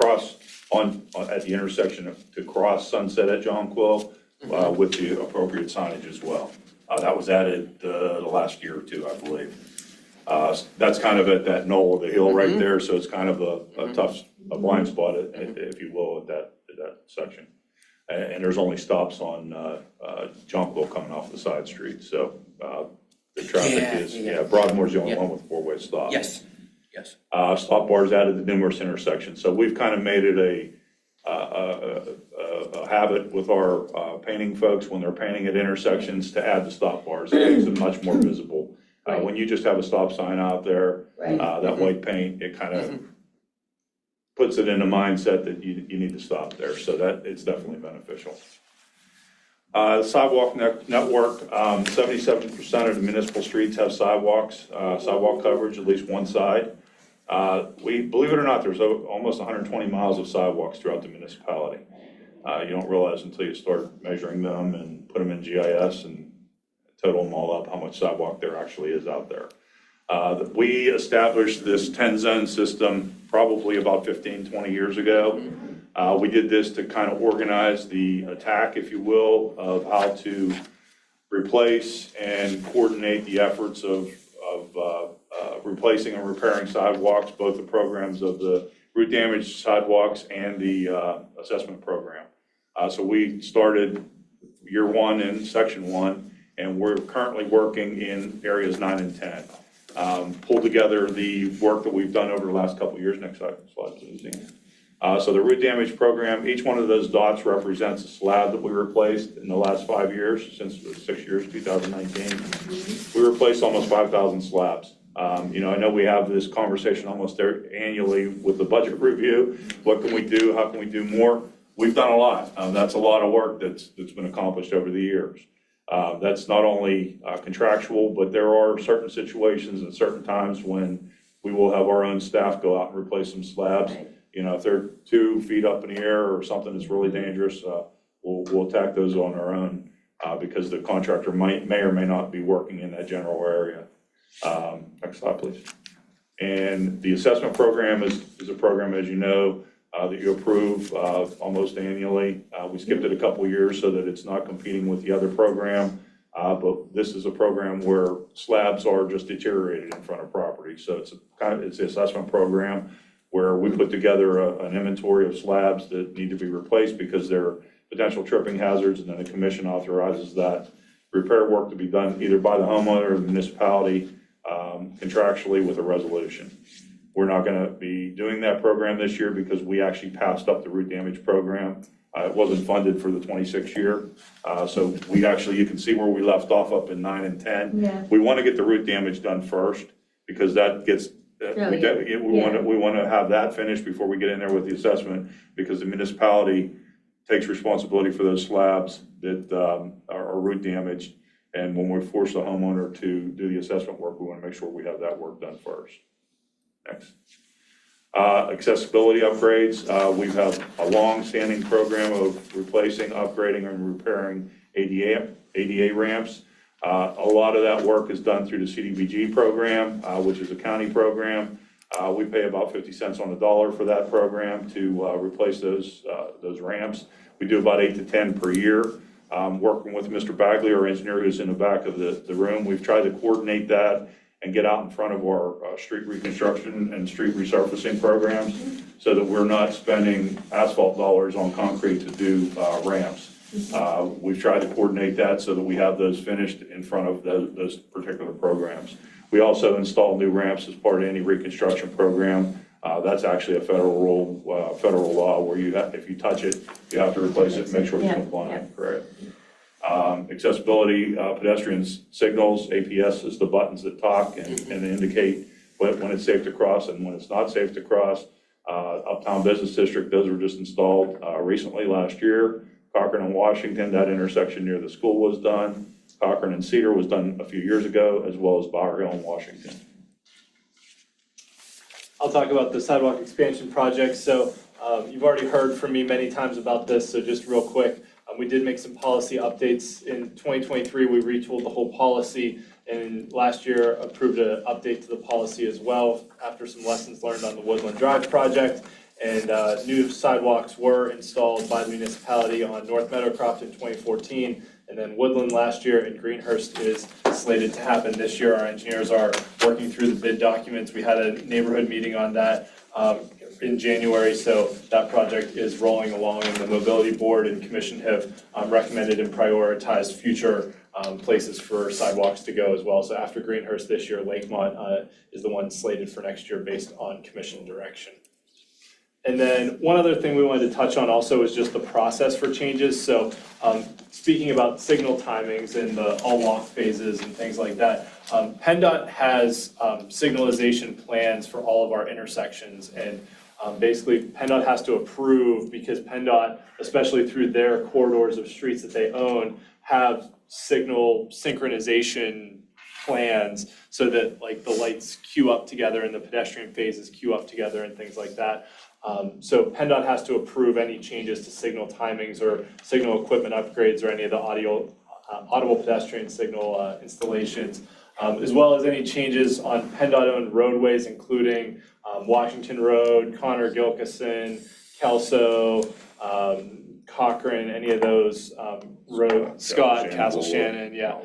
the intersection to cross Sunset at Jonquil with the appropriate signage as well. That was added the last year or two, I believe. That's kind of at that knoll of the hill right there, so it's kind of a blind spot, if you will, at that section. And there's only stops on Jonquil coming off the side street, so the traffic Broadmoor's the only one with four-way stops. Yes. Stop bars added to numerous intersections, so we've kind of made it a habit with our painting folks when they're painting at intersections to add the stop bars. It makes it much more visible. When you just have a stop sign out there, that white paint, it kind of puts it in a mindset that you need to stop there, so that it's definitely beneficial. Sidewalk network, 77% of the municipal streets have sidewalks, sidewalk coverage, at least one side. Believe it or not, there's almost 120 miles of sidewalks throughout the municipality. You don't realize until you start measuring them and put them in GIS, and total them all up, how much sidewalk there actually is out there. We established this 10-zone system probably about 15, 20 years ago. We did this to kind of organize the attack, if you will, of how to replace and coordinate the efforts of replacing and repairing sidewalks, both the programs of the root damage sidewalks and the assessment program. So we started year one in section 1, and we're currently working in areas 9 and 10. Pulled together the work that we've done over the last couple of years. Next slide, please. So the root damage program, each one of those dots represents a slab that we replaced in the last 5 years, since it was 6 years, 2019. We replaced almost 5,000 slabs. You know, I know we have this conversation almost annually with the budget review. What can we do? How can we do more? We've done a lot. That's a lot of work that's been accomplished over the years. That's not only contractual, but there are certain situations and certain times when we will have our own staff go out and replace some slabs. You know, if they're 2 feet up in the air or something that's really dangerous, we'll attack those on our own because the contractor may or may not be working in that general area. Next slide, please. And the assessment program is a program, as you know, that you approve almost annually. We skipped it a couple years so that it's not competing with the other program. But this is a program where slabs are just deteriorated in front of property. So it's the assessment program where we put together an inventory of slabs that need to be replaced because they're potential tripping hazards, and then the commission authorizes that repair work to be done either by the homeowner or the municipality contractually with a resolution. We're not going to be doing that program this year because we actually passed up the root damage program. It wasn't funded for the 26 year. So we actually, you can see where we left off up in 9 and 10. Yeah. We want to get the root damage done first because that gets, we want to have that finished before we get in there with the assessment, because the municipality takes responsibility for those slabs that are root damaged. And when we force the homeowner to do the assessment work, we want to make sure we have that work done first. Next. Accessibility upgrades. We have a long-standing program of replacing, upgrading, and repairing ADA ramps. A lot of that work is done through the CDBG program, which is a county program. We pay about 50 cents on the dollar for that program to replace those ramps. We do about 8 to 10 per year. Working with Mr. Bagley, our engineer who's in the back of the room, we've tried to coordinate that and get out in front of our street reconstruction and street resurfacing programs so that we're not spending asphalt dollars on concrete to do ramps. We've tried to coordinate that so that we have those finished in front of those particular programs. We also install new ramps as part of any reconstruction program. That's actually a federal rule, federal law, where if you touch it, you have to replace it and make sure it's compliant. Correct. Accessibility, pedestrian signals, APS is the buttons that talk and indicate when it's safe to cross and when it's not safe to cross. Uptown Business District, those were just installed recently last year. Cochran and Washington, that intersection near the school was done. Cochran and Cedar was done a few years ago, as well as Bower Hill and Washington. I'll talk about the sidewalk expansion project. So you've already heard from me many times about this, so just real quick. We did make some policy updates. In 2023, we retooled the whole policy, and last year approved an update to the policy as well after some lessons learned on the Woodland Drive project. And new sidewalks were installed by the municipality on North Meadowcroft in 2014, and then Woodland last year, and Greenhurst is slated to happen this year. Our engineers are working through the bid documents. We had a neighborhood meeting on that in January, so that project is rolling along, and the Mobility Board and Commission have recommended and prioritized future places for sidewalks to go as well. So after Greenhurst this year, Lakemont is the one slated for next year based on Commission direction. And then one other thing we wanted to touch on also is just the process for changes. So speaking about signal timings and the all walk phases and things like that, PennDOT has signalization plans for all of our intersections, and basically PennDOT has to approve, because PennDOT, especially through their corridors of streets that they own, have signal synchronization plans so that like the lights queue up together and the pedestrian phases queue up together and things like that. So PennDOT has to approve any changes to signal timings or signal equipment upgrades or any of the audio audible pedestrian signal installations, as well as any changes on PennDOT-owned roadways, including Washington Road, Connor Gilkison, Kelso, Cochrane, any of those roads, Scott, Castle Shannon, yeah.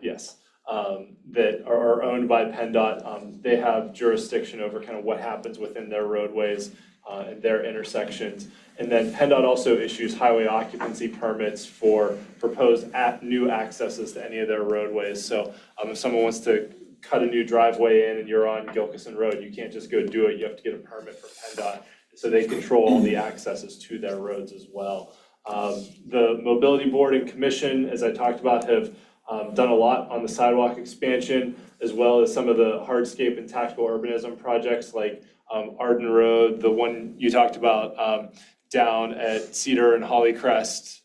Yes, that are owned by PennDOT. They have jurisdiction over kind of what happens within their roadways and their intersections. And then PennDOT also issues highway occupancy permits for proposed new accesses to any of their roadways. So if someone wants to cut a new driveway in and you're on Gilkison Road, you can't just go do it. You have to get a permit from PennDOT. So they control all the accesses to their roads as well. The Mobility Board and Commission, as I talked about, have done a lot on the sidewalk expansion, as well as some of the hardscape and tactical urbanism projects like Arden Road, the one you talked about down at Cedar and Hollycrest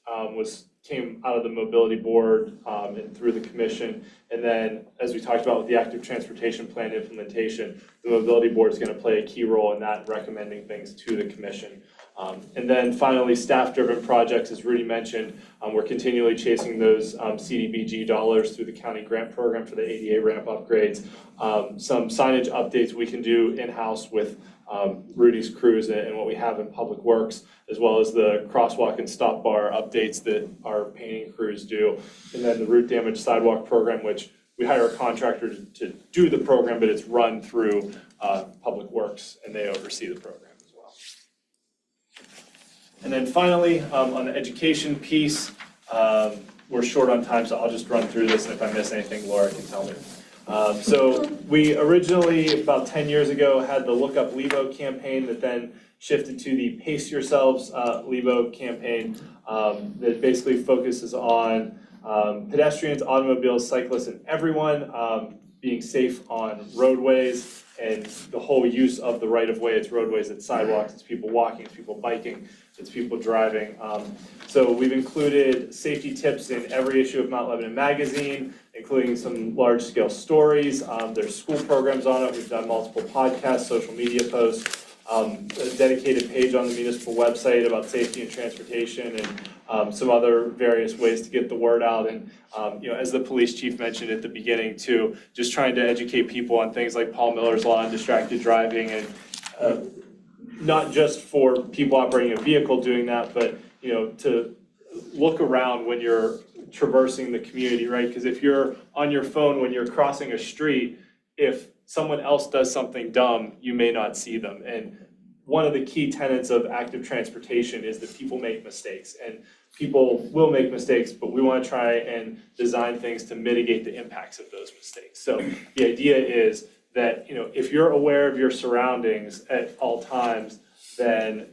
came out of the Mobility Board and through the Commission. And then, as we talked about with the Active Transportation Plan implementation, the Mobility Board is going to play a key role in that, recommending things to the Commission. And then finally, staff-driven projects, as Rudy mentioned, we're continually chasing those CDBG dollars through the county grant program for the ADA ramp upgrades. Some signage updates we can do in-house with Rudy's crews and what we have in Public Works, as well as the crosswalk and stop bar updates that our painting crews do. And then the root damage sidewalk program, which we hire a contractor to do the program, but it's run through Public Works and they oversee the program as well. And then finally, on the education piece, we're short on time, so I'll just run through this, and if I miss anything, Laura can tell me. So we originally, about 10 years ago, had the Look Up Levo campaign that then shifted to the Pace Yourselves Levo campaign that basically focuses on pedestrians, automobiles, cyclists, and everyone being safe on roadways and the whole use of the right-of-way. It's roadways, it's sidewalks, it's people walking, it's people biking, it's people driving. So we've included safety tips in every issue of Mount Lebanon Magazine, including some large-scale stories. There's school programs on it. We've done multiple podcasts, social media posts, a dedicated page on the municipal website about safety and transportation, and some other various ways to get the word out. And as the police chief mentioned at the beginning too, just trying to educate people on things like Paul Miller's Law and distracted driving, and not just for people operating a vehicle doing that, but to look around when you're traversing the community, right? Because if you're on your phone when you're crossing a street, if someone else does something dumb, you may not see them. And one of the key tenets of active transportation is that people make mistakes, and people will make mistakes, but we want to try and design things to mitigate the impacts of those mistakes. So the idea is that, if you're aware of your surroundings at all times, then,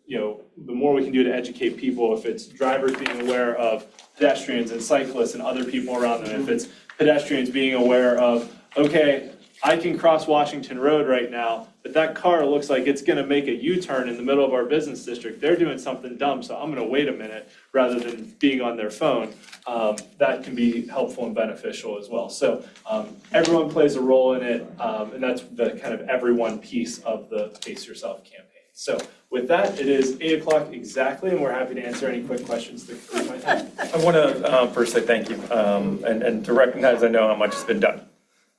the more we can do to educate people, if it's drivers being aware of pedestrians and cyclists and other people around them, if it's pedestrians being aware of, okay, I can cross Washington Road right now, but that car looks like it's gonna make a U-turn in the middle of our business district. They're doing something dumb, so I'm gonna wait a minute rather than being on their phone. That can be helpful and beneficial as well. So everyone plays a role in it, and that's the kind of everyone piece of the Pace Yourself campaign. So with that, it is 8 o'clock exactly, and we're happy to answer any quick questions that you might have. I want to first say thank you, and to recognize I know how much has been done.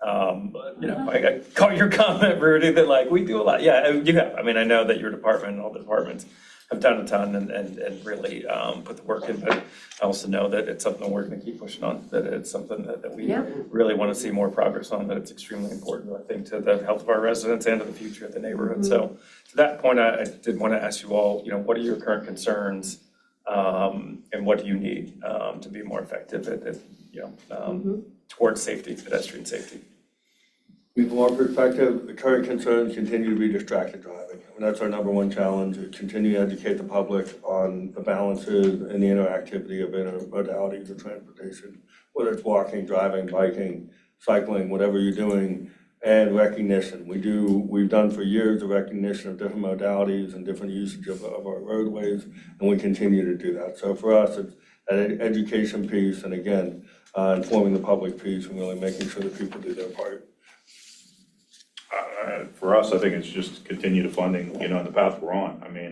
I caught your comment, Rudy, that we do a lot. Yeah, you have. I mean, I know that your department and all the departments have done a ton and really put the work in, but I also know that it's something we're going to keep pushing on, that it's something that we really want to see more progress on, that it's extremely important, I think, to the health of our residents and to the future of the neighborhood. So to that point, I did want to ask you all, what are your current concerns and what do you need to be more effective at towards safety, pedestrian safety? From our perspective, the current concerns continue to be distracted driving. I mean, that's our number one challenge, to continue to educate the public on the balances and the interactivity of intermodalities of transportation, whether it's walking, driving, biking, cycling, whatever you're doing, and recognition. We've done for years the recognition of different modalities and different usage of our roadways, and we continue to do that. So for us, it's an education piece, and again, informing the public piece and really making sure that people do their part. For us, I think it's just continue to funding, on the path we're on. I mean,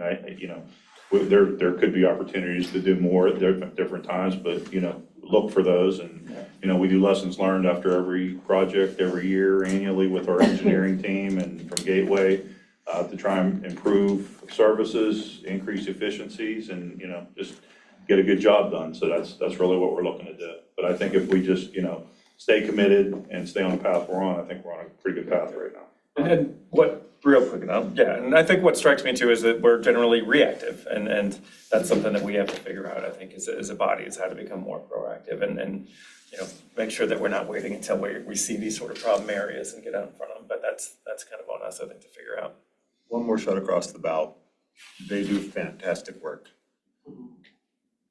there could be opportunities to do more at different times, but, look for those. And, we do lessons learned after every project, every year, annually with our engineering team and from Gateway to try and improve services, increase efficiencies, and, just get a good job done. So that's really what we're looking to do. But I think if we just, stay committed and stay on the path we're on, I think we're on a pretty good path right now. And real quick now, yeah, and I think what strikes me too is that we're generally reactive, and that's something that we have to figure out, I think, as a body, is how to become more proactive and make sure that we're not waiting until we see these sort of problem areas and get out in front of them, but that's kind of on us, I think, to figure out. One more shot across the bow. They do fantastic work.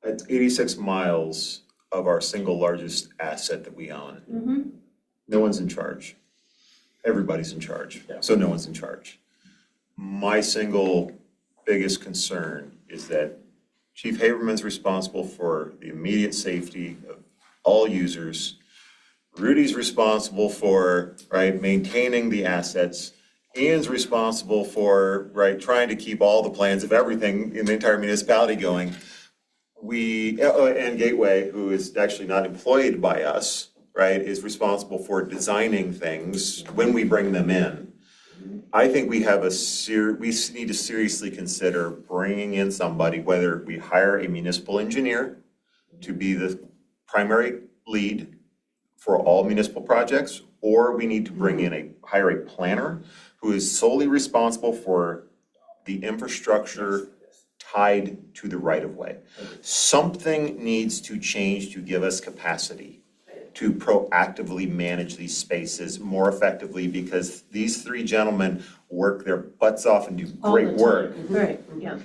It's 86 miles of our single largest asset that we own. No one's in charge. Everybody's in charge, so no one's in charge. My single biggest concern is that Chief Haberman's responsible for the immediate safety of all users. Rudy's responsible for, maintaining the assets. Ian's responsible for, trying to keep all the plans of everything in the entire municipality going. And Gateway, who is actually not employed by us, is responsible for designing things when we bring them in. I think we have we need to seriously consider bringing in somebody, whether we hire a municipal engineer to be the primary lead for all municipal projects, or we need to hire a planner who is solely responsible for the infrastructure tied to the right-of-way. Something needs to change to give us capacity to proactively manage these spaces more effectively, because these three gentlemen work their butts off and do great work. Right, yeah.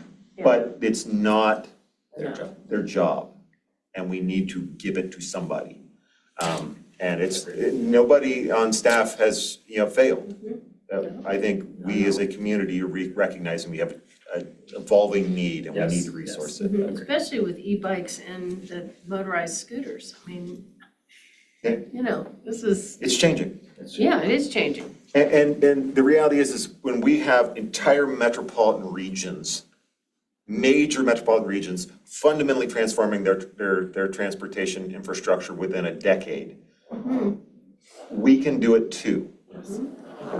But it's not their job, and we need to give it to somebody. And nobody on staff has, failed. I think we as a community are recognizing we have an evolving need, and we need to resource it. Especially with e-bikes and the motorized scooters. I mean, this is, It's changing. it is changing. And the reality is when we have entire metropolitan regions, major metropolitan regions, fundamentally transforming their transportation infrastructure within a decade, we can do it too.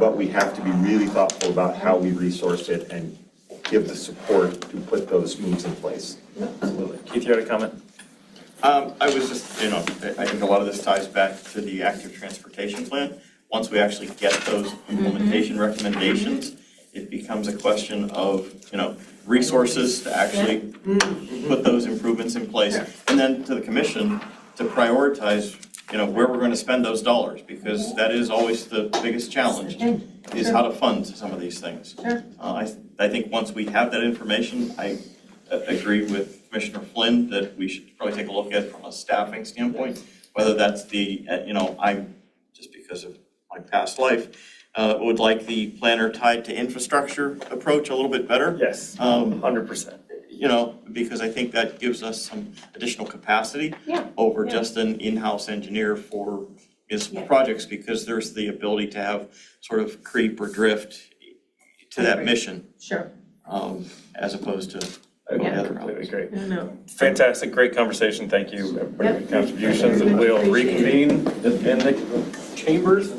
But we have to be really thoughtful about how we resource it and give the support to put those moves in place. Absolutely. Keith, you had a comment? I was just, I think a lot of this ties back to the active transportation plan. Once we actually get those implementation recommendations, it becomes a question of, resources to actually put those improvements in place. And then to the commission to prioritize, where we're going to spend those dollars, because that is always the biggest challenge, is how to fund some of these things. I think once we have that information, I agree with Commissioner Flynn that we should probably take a look at it from a staffing standpoint, whether that's I'm, just because of my past life, would like the planner tied to infrastructure approach a little bit better. Yes, 100%. Because I think that gives us some additional capacity over just an in-house engineer for municipal projects, because there's the ability to have sort of creep or drift to that mission. Sure. As opposed to Okay, the other completely routes. great. Fantastic, great conversation. Thank you, everybody, for your contributions, and we'll reconvene in the chambers.